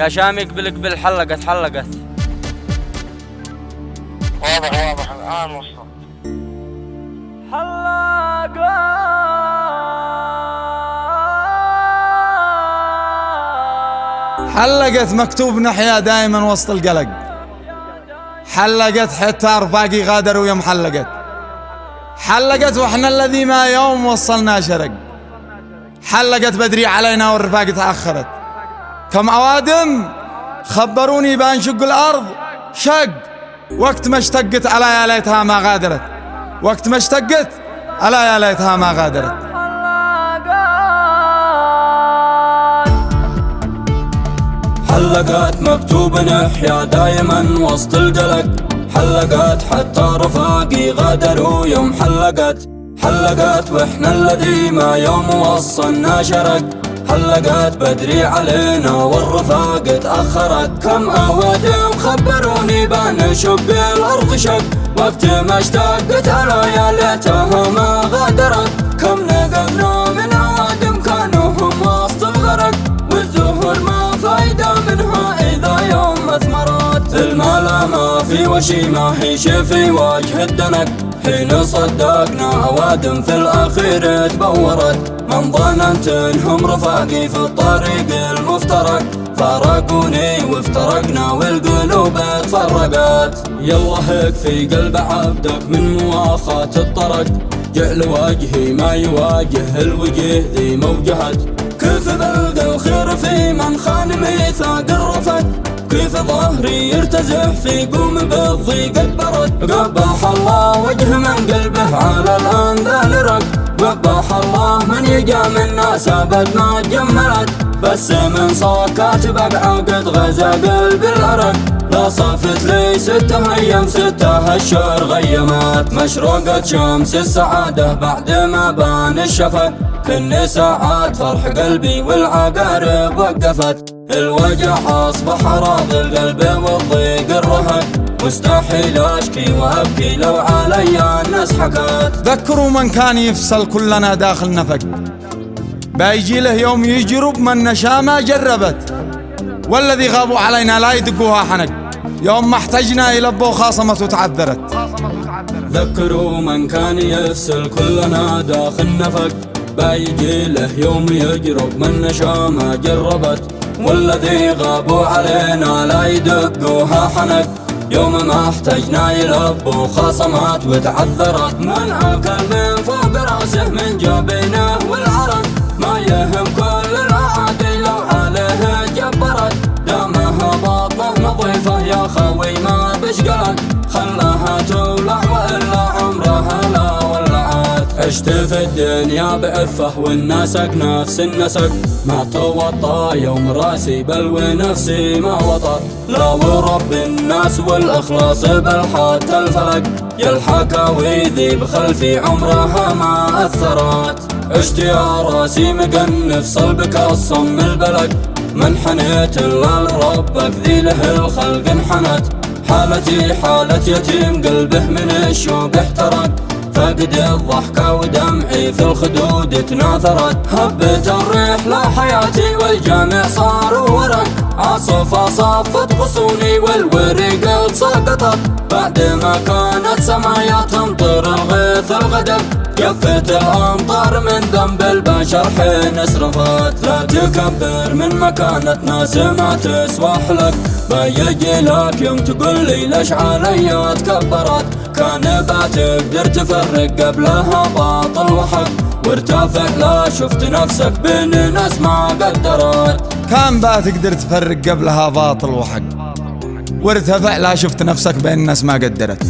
يا شامي قبل حلقت واضح الآن وصل. حلقت مكتوب نحيا دائما وسط القلق، حلقت حتى رفاقي غادروا يوم حلقت واحنا الذي ما يوم وصلنا شرق، حلقت بدري علينا والرفاق تأخرت، كم أوادم خبروني بأنشق الأرض شق، وقت ما اشتقت ألا يا ليتها ما غادرت، وقت ما اشتقت ألا يا ليتها ما غادرت. حلقات مكتوب نحيا دايما وسط القلق، حلقات حتى رفاقي غادروا يوم حلقات واحنا الذي ما يوم وصلنا شرق، حلقات بدري علينا والرفاق تأخرت، كم أوادم خبروني بنشق الأرض شق، وقت ما اشتقت ألا يا ليتها ما غادرت، كم نقلنا من أوادم كانوا هم وسط الغرق، والزهور ما فايدة منها إذا يوم أثمرت، المال ما في وشي ما هي في وجه الدنك، حين صدقنا أوادم في الأخير تبورت، من ظننت انهم رفاقي في الطريق المفترق، فارقوني وافترقنا والقلوب تفرقت، يلا هيك في قلب عبدك من مواخاة الطرق، جعل وجهي ما يواجه الوجه ذي موجهت، كيف بلقى الخير في من خان ميثاق الرفق، كيف ظهري يرتزح في قوم بالضيق البرد، قبح الله وجه من قلبه على الأنذال رق، قبح الله من يجا من ناس أبد ما تجملت، بس من صاكات بقعة قد غزا قلب الأرق، لا صفت لي 6 أيام 6 أشهر غيمات، مشروقة شمس السعادة بعد ما بان الشفق، كن ساعات فرح قلبي والعقارب وقفت، الوجع أصبح راض القلب والضيق الرهق، مستحيل أشكي وأبكي لو علي الناس حكت. ذكروا من كان يفصل كلنا داخل نفق، بيجي له يوم يجرب من نشا ما جربت، والذي غابوا علينا لا يدقوها حنق، يوم ما احتجنا يلبوا خاصمت وتعذرت. ذكروا من كان يفصل كلنا داخل نفق، بيجي له يوم يجرب من نشا ما جربت، والذي غابوا علينا لا يدقوها حنق، يوم ما احتجنا يلبوا خصمات وتعذرت، من أكل من فوق راسه من جبينه والعرق، ما يهم كل الأعادي لو عليه جبرت، دامها باطنه نظيفة يا خوي ما بشقلك، خلاها تولع وإلا عمرها لا ولعت، عشت في الدنيا بعفة والنسق نفس النسق، ما توطى يوم راسي بل ونفسي ما وطت، لا ورب الناس والإخلاص بل حتى الفلك، يا الحكاوي ذي بخلفي عمرها ما أثرت، عشت يا راسي مقنف صلبك الصم البلد، من حنيت إلا لربك ذي له الخلق انحنت، حالتي حالة يتيم قلبه من الشوق احترق، فقد الضحكة ودمعي في الخدود تناثرت، هبت الريح لحياتي والجامع صار ورق، عاصفة صفت غصوني والورق تساقطت، بعد ما كانت سمايا تمطر الغيث الغدر، جفت الأمطار من ذنب البشر حين اسرفت، لا تكبر من مكانة ناس ما تسوى حلك، بيجي لك يوم تقول لي ليش علي تكبرت، كان بتقدر تفرق قبلها باطل وحق، وارتفع لا شفت نفسك بين ناس ما قدرت، كان بتقدر تفرق قبلها باطل وحق، وارتفع لا شفت نفسك بين الناس ما قدرت.